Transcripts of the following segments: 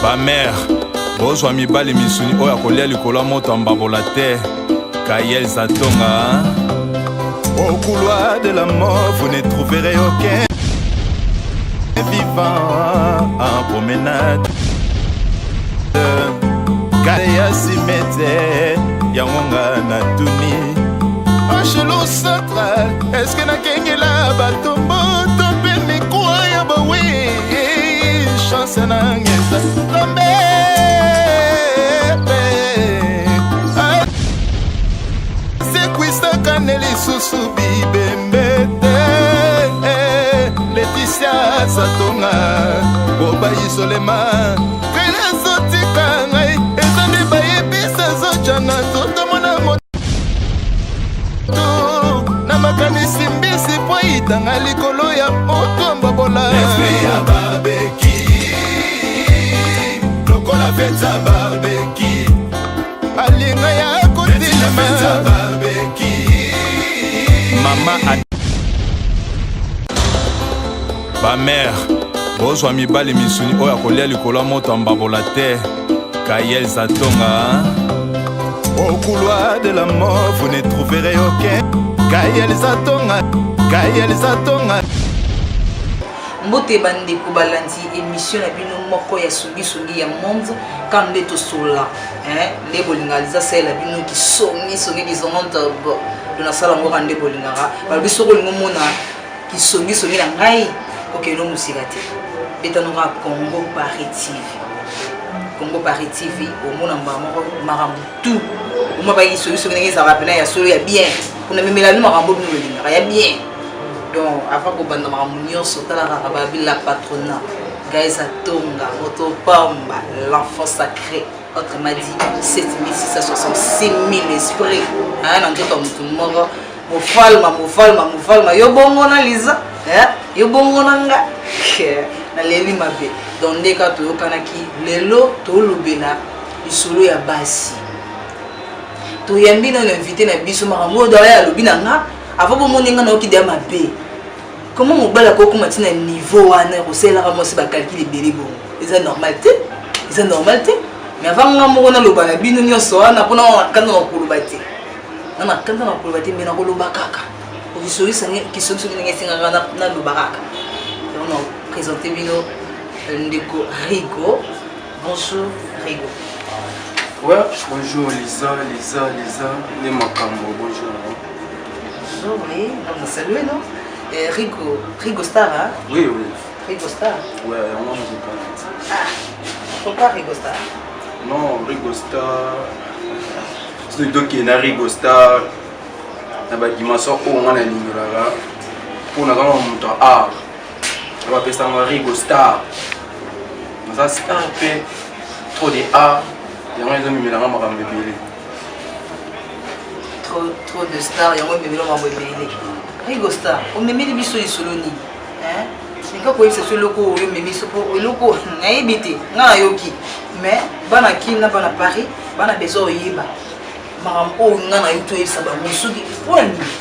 Ba mère, bozwa mibali misuni oya kolia likolo moto mbabola te. Kayel Zatonga. Au couloir de la mort, vous ne trouverez aucun vivant en promenade. Kaya Simete, Yamonga Natuni. Chelou central, est-ce que na kengela batombo tope ni kwaya ba oui chance na ngeza lambe c'est kwista kaneli susu bibembete Laetitia Zatonga boba isolema kala zotika ngai ezande bayebisa zojana zotomona makanisi mbisi po itanga likolo ya moto mbabola esprit ya barbeki lokola feta barbeki alinga ya kotilema barbeki mama ba mère bozwa mibali misuni oya kolia likolo moto mbabola te. Kayel Zatonga. Au couloir de la mort, vous ne trouverez aucun. Kayel Zatonga, Kayel Zatonga. Mbote bande kubalanzi émission na bino moko ya sungi ya monde quand de to sola les bolingaliza sela bino ki songi dizonta dona sala ngo kande bolingara ba biso ko ngomona ki songi na ngai OK no musika te betano ka Congo Paris TV au mona mbamo maramutu uma ba songi ngi za rapena ya solo ya bien kuna memela no marambo bino bolingara ya bien. Donc, avant que vous ayez la patronat, Kayel Zatonga, Motopamba, l'enfant sacré, autrement dit 7666 000 esprits. Hein, Mofalma, yo bongo na Lisa, yo bongo na nga, na leli mabe. Donc, dès que tu kanaki, lelo, tu lubena, isolo ya basi. Tu yambi na invité na biso marambo doya lubina nga. Avant que mon n'ayant aucune idée ma paix, comment mon bal a quoi comme un niveau à un recel à ramasser ma calcul et bélibo. C'est normalité, c'est normalité. Mais avant que mon loba la bino n'y soit, n'a pas un canon pour le bâtir. On a canon pour le bâtir, mais on a le bakaka. Pour vous sourire, qui sont sur les signes à le baraka. On a présenté Bino Ndeko Rigo. Bonjour Rigo. Ouais, bonjour Lisa, les Makambo, bonjour. Oui, on a salué, non? Rigo Star, hein? Oui. Rigo Star? Ouais, on a Ah, pourquoi Rigo Star? Non, Rigo Star. C'est le qui est Rigo Star. Il m'a sorti au moins la ligne là. Pour nous avoir un montant art. On va appeler ça Rigo Star. Ça, c'est un peu trop de art. Et on a mis la main à me trop de stars, il y a un bébé qui m'a Rigo Star, on me met des bisous solo ni. Hein? C'est quand c'est sur le loco, on me met sur le loco, n'a évité, n'a yoki. Mais, bana Kim n'a pas à Paris, bana besoin yeba. Maram o n'a eu tout ça, bah mon souki, pour la nuit.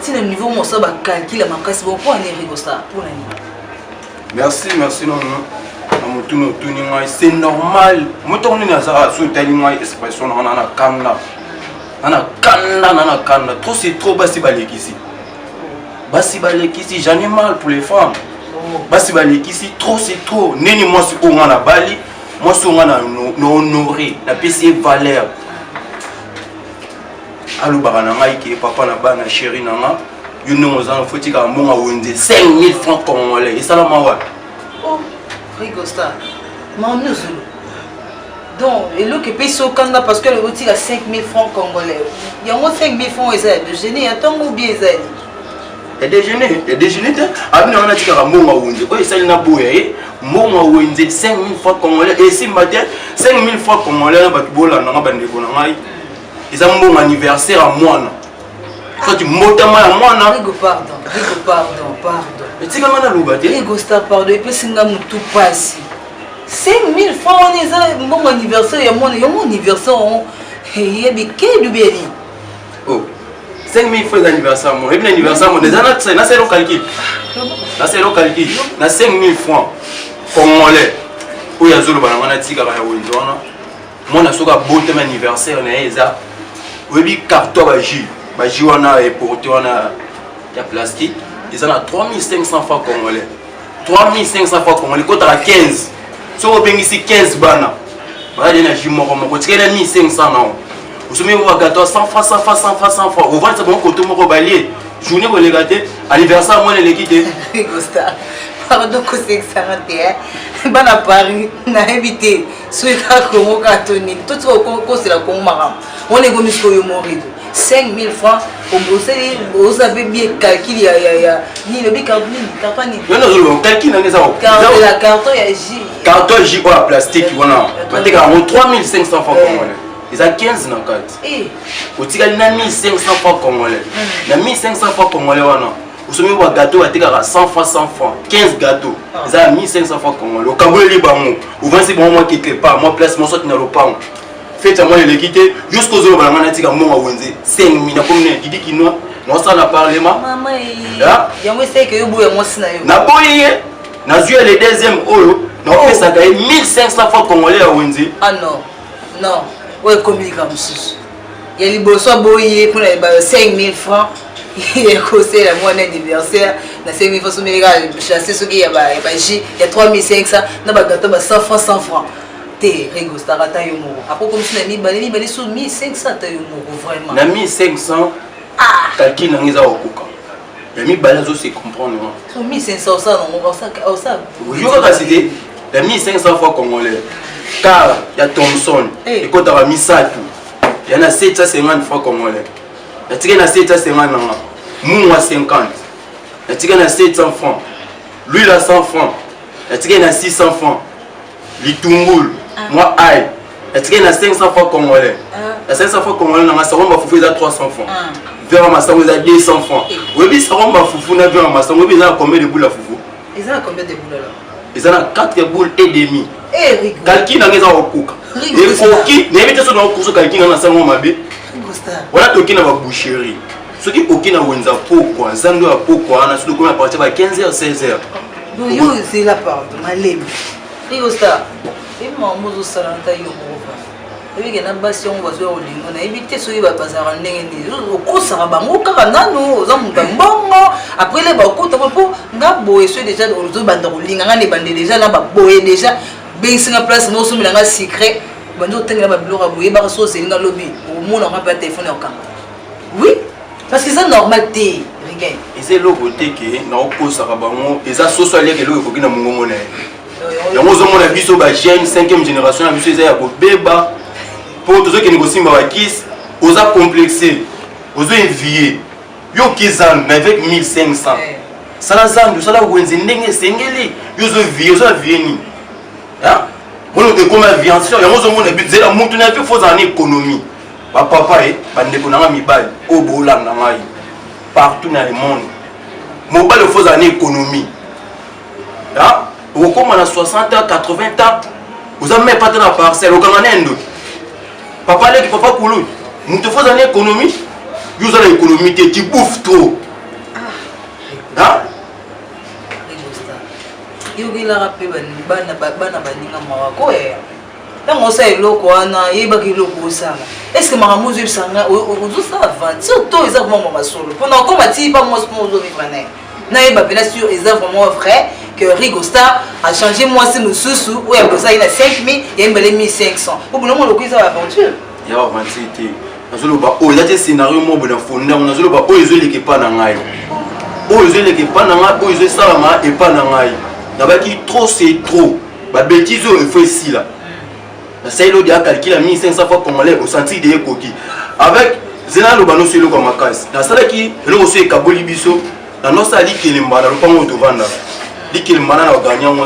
Si le niveau mon ça va calculer ma casse, bon pour aller Rigo Star, pour la nuit. Merci, non. C'est normal. Moi, on est à sous telle expression, on a un canne. Nana kanda, trop c'est trop basi balekisi. Basi balekisi, j'en ai mal pour les femmes. Basi balekisi, trop c'est trop. Neni moi si on a bali, moi si on a honoré, la PC valeur. Allo barananga qui papa na bana chérie nanga, you know ça faut que mon a wende 5000 francs congolais et ça la mawa. Oh, Rigo Star. Mon Zulu. Donc, et le qui paye au Canada parce que le boutique a 5 000 francs congolais. Il y a moins 5 000 francs de déjeuner, il y a tant ou bien et déjeuner, après on a dit que mon a wende, quoi ça il n'a pas eu, mon a wende 5 000 francs congolais et si matin 5 000 francs congolais na batbola na bande ko na ngai. Ils ont mon anniversaire à moi. Quand tu montes à moi, Rigo pardon. Mais tu comment na lobate? Rigo Star pardon et puis singa mutu passe. 5 000 francs, on est à mon anniversaire, il y a mon anniversaire, il y a des quais du bien. Oh, 5 000 francs d'anniversaire, et puis l'anniversaire, c'est le calcul. Là, c'est le calcul. 5 000 francs congolais. oyo azoloba na ngana tikaka ya wenze wana mwana soki abotama anniversaire na ye eza oyebi carton bajus wana eporte wana ya plastique eza na 3500 francs congolais 3500 francs congolais kotaka 15 soki obengisi 15 bana baali na jus moko tikeli na 1500 nao osomi ba gâteau 100 francs 100 francs 100 francs 100 francs ovandisa bango koto moko balie journée koleka te anniversaire mwana eleki te pardon kosekisanga te bana Paris nayebi te soki kaka kongo kaka to nini toti kosela kongo makambo wana ekomisi koyo morido 5000 francs osape bien calcul ya nini obi carton nini calcul nange eza carton ya jus carton jus oyo ya plastique wana batekaka yango 3500 francs congolais eza 15 na kati otikali na 1500 francs congolais na 1500 francs congolais wana osomi ba gâteau batekaka 100 francs 100 francs 15 gâteaux eza 1500 francs congolais okangoleli bango ovansi bango mwa quelque part mwa place mosoti na lopango fete moi eleki te jusqu'aux ozoloba na nga natika mbongo wenze 5000 nakomi na didi kinois naosala parlement yango eseke yo boya mwasi na yo naboyi ye nazwi le deuxième oyo naopesaka ye 1500 francs congolais ya wenze non oyo ekomilika mosusu ya liboso aboyi ye mpona 5000 francs ekosela mwana anniversaire na 5000 francs someleka chasse soki ya bajus ya 3500 na bagato ba 100 francs 100 francs te Ringo Star ata yo moko après comme si na mibale so 1500 ata yo moko vraiment na 1500 calcul nange eza okoka ya mibale azo se comprendre so 1500 osala nango osala yoka kasi te ya 1500 francs congolais car ya Thomson ekotaka misatu ya na 750 francs congolais natika na 750 nanga mungwa 50 natika na 700 francs l'huile à 100 francs natika na 600 francs litungulu moi aïe natika na 500 francs congolais na 500 francs congolais nanga saromba fufu eza 300 francs verre masango eza 200 francs oyebi saromba fufu na verre masango oyebi eza na combien de boules ya fufu eza na combien de boules alors eza na 4 boules et demi calcul nanga eza kokuka ekoki nayebi te so na okusu calcul nanga na sango mabe wana toki na baboucherie soki oki na wenza pokwa zando ya pokwa wana soki okomi na partir ba 15h 16h yo ezela pardon malemi Ringo Star emakambo ozosala nta yo moko ebike na basi yango bazwa kolingo nayebi te soki bazalaka ndenge nini okosaka bango kaka nano oza moto mbongo après le bakota mpo nga boye so déjà ozobanda kolinga nga nebande déjà na baboye déjà bengisinga place mo osomela nga secret bandi otengela babiloko ya boye baka so ozelinga lobi omona nga mpe ya telefone ya okanga oui parce que eza normal te rigain eza eloko te ke naokosaka bango eza soso aliaka eloko ekoki na mongongo na ye yango ozomona biso bajeune 5e génération na biso eza ya kobeba mpo tozokende kosimba bakisi oza complexe ozoevie yo oki zandu na avec 1500 sala zandu osala wenze ndenge esengeli yo ozovie ozovie nini ono ekoma aviation yango ozomona nzela mutu na vie fozala na économie bapapa e bandeko nanga mibali oyo boolanda ngai partout na le monde mobali ofozala na économie okokoma na 60 ans 80 ans oza me pata na parcelle okanga na endo papa aleki papa kulu mutu ofozala na économie yo oza na économie te tu bouffes trop yokelaka mpe bana baninga mawako ntango osala eloko wana yebaka eloko osala estce makambo ozoyebisanga ozosala vante surtout eza vraiment masolo mpona okoma ti pa mwasi mo ozovivre naye nayeba mpena sur eza vraiment vrai que Ringo Star a changé mwasi mosusu oyo abosaki na 5000 yayembele 1500 obona moloko eza baaventure ya baventure te nazoloba oyo eza te scénario mo bona fondango nazoloba oyo ezoeleka epa na ngai oyo ezoeleka epa na ngai oyo ezosalama epa na ngai nabaki trop c'est trop babétise oyo efo esila nasali lodi acalcule ya 1500 fois congolais osenti de ekoki avec zena loba noso eloko ya makasi nasalaki eloko so ekaboli biso nanosala likelemba na lopango oyo tovanda likelemba na baganye yango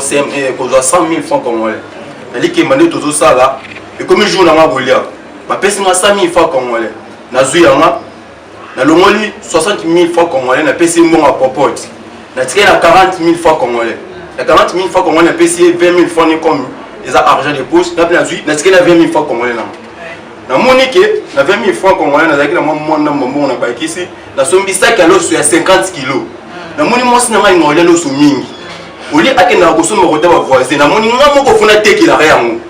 kozwa 100 000 francs congolais na likelemba nde tozosala ekomi jour nanga kolia bapesi nga 100 000 francs congolais nazwi yanga nalongoli 60 000 francs congolais napesi mbongo ya popote natikeli na 40 000 francs congolais na 40 000 francs congolais napesi 20 000 francs ni comme eza argent de poche nape nazwi natikeli na 20 000 francs congolais nanga namoni ke na 20 000 francs congolais nazalaki na mwana mbongo na bakisi nasombisaki ya loso ya 50 kilo namoni mwasi na ngai ngaolia loso mingi Oli akenda kosoma kota ba voisin na moni nga moko funa tekila yango.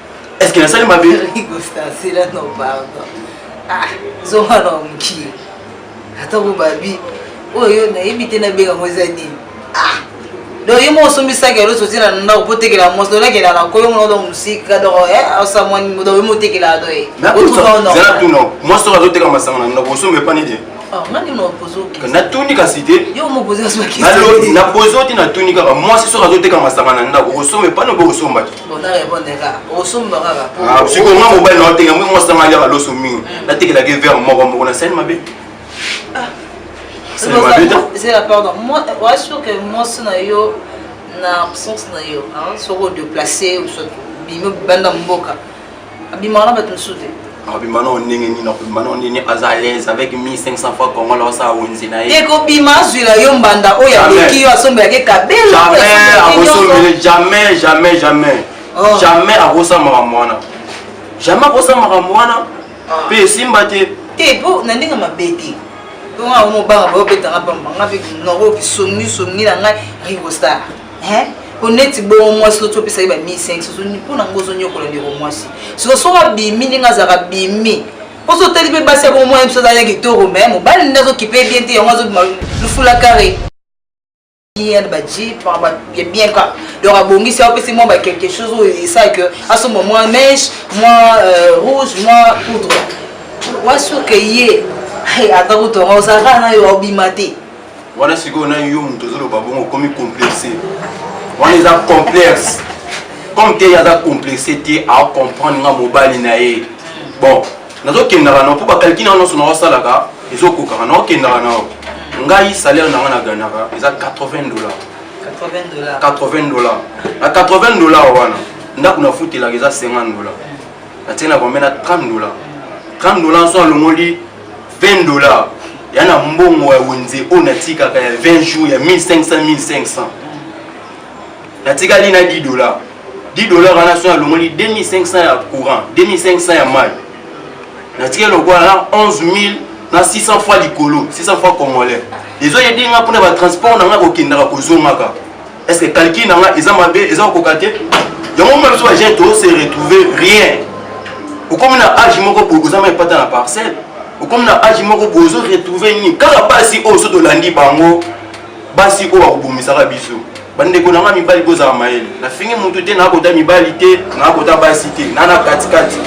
Est-ce que na sali mabe? Rigo star c'est là non pardon. Ah, zonga no mki. Ata ko babi. Oyo na yebite na benga mozani. Ah. Donc il m'a soumis ça que l'autre sorti là non pour te que la monstre là que la koyo mon dans musique là donc eh ça moi dans mo te que la do eh autre non c'est tout non moi ça doit te comme ça on a posé mais pas ni dire ah man il m'a posé que na tuni ka cité yo m'a posé ça question alors na posé ti na tuni ka moi c'est ça doit te comme ça on a posé mais pas no bo so mbaki bon na répondre là au somba là ah si ko moi mobile na te moi ça ma ya lo so mingi na te que la que vers mo na scène mabe ah c'est la pardon moi ouais sûr que moi c'est na yo na absence na yo hein sur de placer ou soit bimé banda mboka abimana bato souté abimana on ningi ni na abimana on ni azalaise avec 1500 fois comment là ça onzi na ye ko bima zula yo mbanda o ya leki yo asomba ke kabela jamais jamais arosa maramwana jamais arosa maramwana pe simbate te po na ndinga mabeti on a un banga ba opeta ngapamba ngapi noro ki somni na ngai Rigo Star hein honnête bon moi so to pesa ba 1500 so ni pona ngozo nyokola ndeko mwasi so so ba bimi ninga za ka bimi poso teli be basi ko moi mso za yaki toro même ba ndazo kipe bien te ngazo le fula carré bien ba ji par ba bien quoi donc abongi ça opesi moi ba quelque chose et ça que à ce moment mèche moi rouge moi poudre wa so que yé hey attends to ngoza kana yo obimate voilà c'est qu'on a eu un tozolo babongo comme complexé on les a complexe comme tu as complexité à comprendre nga mobile na ye bon nazo kendara no pour ba calculer non so na salaka ezoko ka no kendara no ngai salaire na nga na ganaka eza $80 na $80 wana ndako na futela eza $50 na tena combien na $30 so longoli $20 yana mbongo ya wenze ona tika ka 20 jours ya 1500 natika lina $10 wana so longoli 2500 ya courant 2500 ya mai natika lokwa na 11000 na 600 fois likolo 600 fois congolais les autres yedinga pour ba transport na nga ko kindaka ko zongaka est-ce que calcul na nga eza mabe eza ko kate yango même so agent to se retrouver rien ou comme na âge moko pour ozama epata na parcelle comme na âge moko bozo retrouver ni kala basi o so to landi bango basi o bakubumisaka biso bandeko na nga mibali boza maele na fingi mutu te na kota mibali te na kota basi te na katikati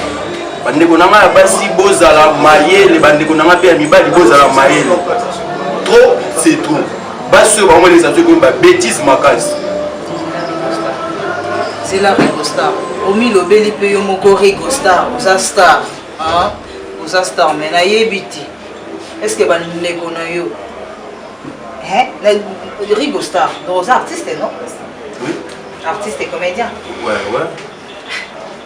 bandeko na nga basi bozala mayele bandeko na nga pe mibali bozala mayele trop c'est trop basi ba mo les azo ko ba bêtise makasi c'est la Rigo Star omi lobeli pe yo moko Rigo Star oza star hein ça star mais na yebiti est-ce que ban ndeko na yo hein Rigo Star donc artiste non oui artiste et comédien ouais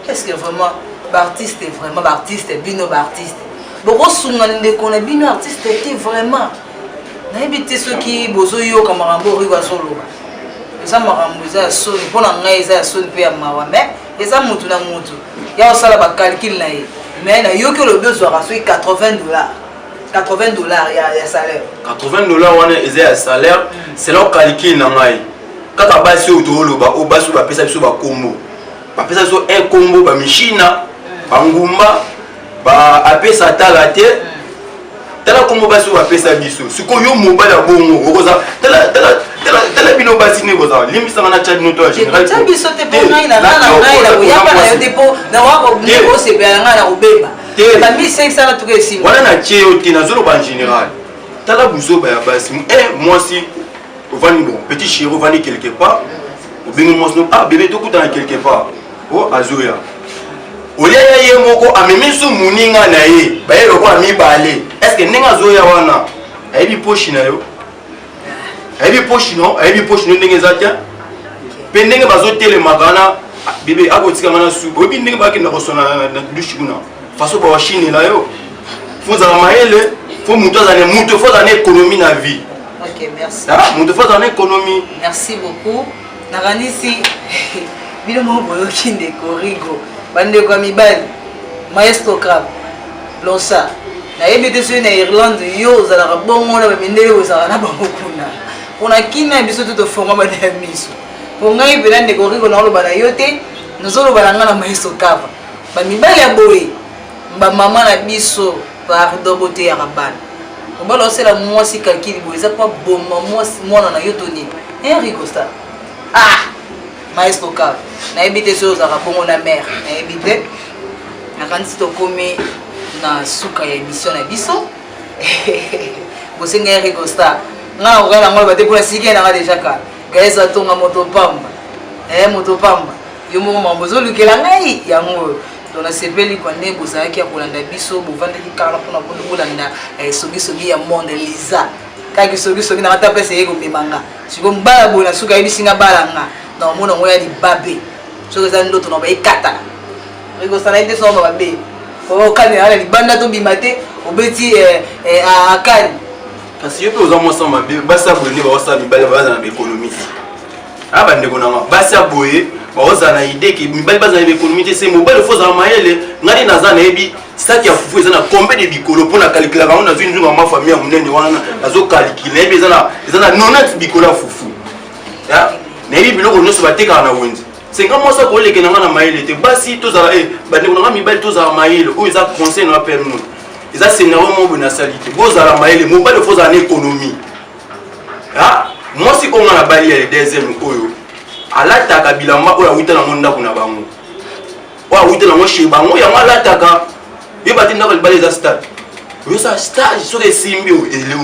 est-ce que vraiment artiste vraiment artiste bino artiste boko sunga ndeko na bino artiste était vraiment na yebiti ceux qui bozo yo kamarambo Rigo solo ça marambo za solo pona ngai za solo pe ya mawa mais eza mutu na mutu ya osala ba calcul na ye mais il y a que le besoin de $80 ya salaire $80 wana eza salaire c'est là calcul na ngai kaka basi o to loba o basi ba pesa biso ba kombo ba pesa biso un kombo ba machina ba ngumba ba apesa tala te tala kombo basi ba pesa biso siko yo mobile bongo okoza tala bino basi ne boza limisa na chat noto général tu biso te po ngai na ya pa na yo depo na wako ngo se pe nga na ubeba ba 1500 na tuke sim wala na cheo te na zolo ba en général tala buzo ba ya basi moi si ovani bon petit chéri ovani quelque part ou bien moi ah bébé to kuta quelque part oh azoya olia ye moko amemisu muninga na ye ba ye loko ami bale est-ce que ninga zoya wana ayebi pochi na yo ayebi pochi no ndenge zatia pe ndenge bazotelemaka wana bebe akotika ngana subu oyebi ndenge bakenda kosona na douche kuna faso ba washinela yo fozala mayele fo mutu azala mutu fo azala na économie na vie. Ok, merci. Mutu fo azala na économie. Merci beaucoup. Nakanisi bino mo boyoki ndeko Rigo bandeko ya mibali maestro crab losa nayebi te soki na Irlande yo ozalaka bongo na bamindele ozalaka na bango kuna mpona kina biso te toforma bana ya miso pour ngai pena ndeko Rigo na oloba na yo te nozoloba na nga na Maestro Kava bamibali ya boye bamama na biso pardon bote ya rabana obala osala mwasi calcul boye eza pa boma mwana na yo toni Rigo Star Maestro Kava nayebi te soki ozalaka bongo na mare nayebi te nakanisi tokomi na suka ya émission na biso bosenga ya Rigo Star nga okala ngo bate pour sike na nga déjà ka gaisa tonga moto pamba yo mo mambo zolukela ngai yango dona sepeli kwa ne bozaki ya kolanda biso bovandaki kala pona bolanda sogi ya monde Liza kaki sogi na mata pesa yeko bimanga siko mbala bona suka yebisinga balanga na omona ngoya di babe soki za ndoto na baikata Rigo Star ite so babe ko kane ala libanda to bimate obeti akani kasi yo pe oza mwasa mabe basi aboye nde baosa mibali baza na baéconomie bandeko nanga basi aboye baoza na ide ke mibali baza na baéconomie te se mobali fo ozala mayele ngani naza nayebi saki ya fufu eza na combien de bikolo mpo na kalikila bango nazwi nzunga ma famille ya monene wana nazokalikila nayebi eza na 90 bikolo ya fufu nayebi biloko nyonso batekaka na wenze senga mwasa koleke nanga na mayele te basi tozala bandeko nanga mibali tozala mayele oyo eza conseil na père nous eza scénario moko na salite bozala mayele mobali fo ozala na économie mwasi konga na bali ya deuxième oyo alataka bilamba oyo awuta nango ndako na bango oyo awuta nango chez bango yango alataka yeba te ndako libala eza stage oyosa stage soki esimbi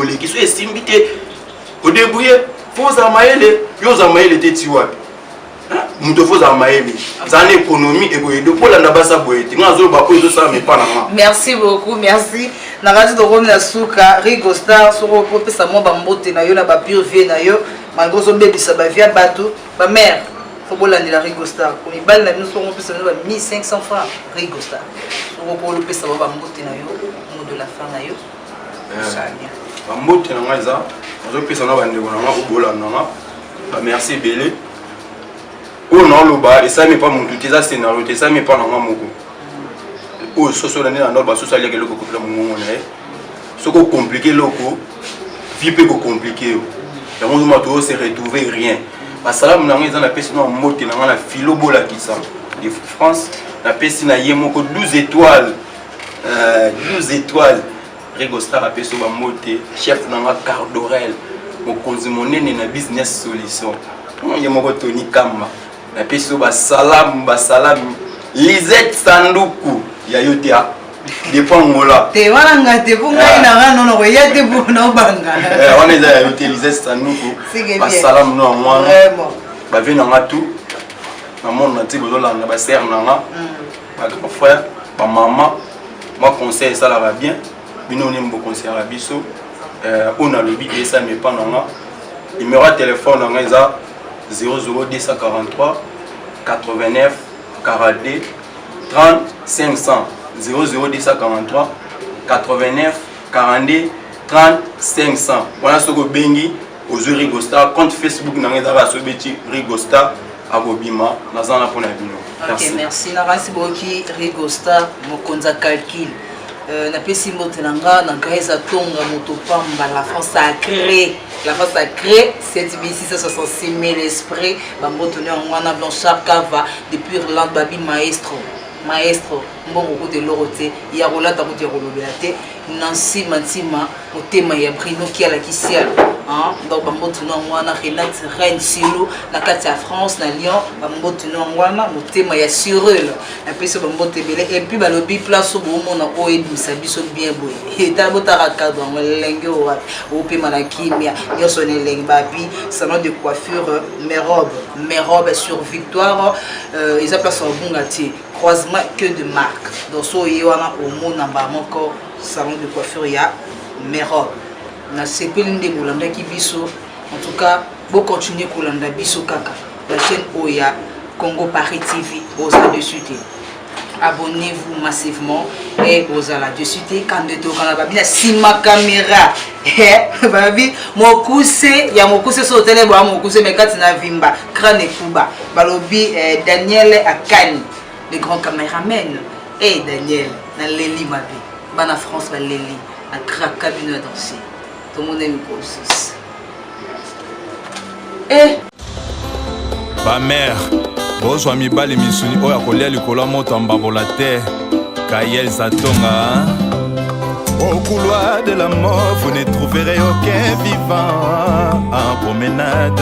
oleki soki esimbi te odebrouye fo ozala mayele yo ozala mayele te ti wapi muto fo ozala mayele eza na économie ekoyedo polanda basa boye te nga azoloba oyo ezosala mepa na nga merci beaucoup merci nakati tokomi na suka Rigo Star soko opesa mwa bambote na yo na bapure vie na yo malgré ozobebisa bavie ya bato bamare fo bolandela Rigo Star komibali na bino soko opesa bino ba 1500 francs Rigo Star soko kolopesa mwa bambote na yo mot de la fin na yo bambote na nga eza nazopesa na bandeko na nga obolanda nga bamerci ebele oyo naoloba esami mpa motu te eza scénario te esami mpa na nga moko oyo soso na nde na ndolo basoso aliaka eloko kopela mongongo na ye soki okomplike eloko vie mpe kokomplike yo yango ozoma to ose retrouver rien basalamu na nga eza napesi na mote na nga na filo bolakisa de France napesi na ye moko 12 étoiles 12 étoiles Rigo Star apesi oyo bamote chef na nga Cardorel mokonzi monene na business solution ye moko Tony Kamba napesi oyo basalamu Lisette Sanduku ya yo te dépend ngola te wana nga te po ngai na nga nono ya te po na obanga wana eza ya yo te Lisette Sanduku basalamu no mwana bavie na nga tout na monde na ti bozolanda basere na nga bagrand frère bamama ma conseil esalaka bien bino nini boconseillaka biso oyo nalobi te esami epa na nga numéro ya telefone na nga eza 00243 89 42 30 500 00243 89 42 30 500 wana soki obengi ozwi Rigo Star compte Facebook na nga ezaka asobeti Rigo Star akobima naza na mpona bino. Ok, merci nakasi boki Rigo Star mokonza calcul napesi mbote na nga na gaisa tonga moto pamba la France sacrée cette 1666 000 esprits bamboto ne ngwana Blanchard Kava depuis Irlande babi maestro mbongo kote lorote ya rolata kote rolobela te Nancy Mantima motema ya Brino qui ala kisial donc bamboto no ngwana Renate Reine Silo na kati ya France na Lyon bamboto no ngwana motema ya Cyril na pese bamboto bele et puis balobi place au moment na o edimisa biso bien boy et ta botara cadre ngolenge o pema na kimia yoso ne leng babi salon de coiffure mes robes sur Victoire ils appellent ça bungati croisement que de marque donc so yona au monde en moko salon de coiffure ya mes robes na sepeli nde bolanda ki biso en tout cas bo continuer kolanda biso kaka la chaîne Oya Congo Paris TV aux dessus te abonnez-vous massivement et aux ala dessus te quand de to kana babina sima caméra babi mokuse ya mokuse so tele bo mokuse mekati na vimba crâne kuba balobi Daniel Akani le grand caméraman et Daniel na leli mabe bana France ba leli na kraka bino danser tout le monde aime le processus. Et Bamère, bozwa mibali misuni oyo akolia likolo moto ambabola te. Kayel Zatonga. Au couloir de la mort, vous ne trouverez aucun vivant en promenade.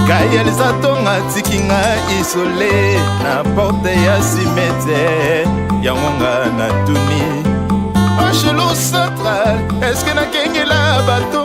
Kayel Zatonga tikinga isolé na porte ya cimetière yangonga na tuni. Chelou central, est-ce que na kengela bato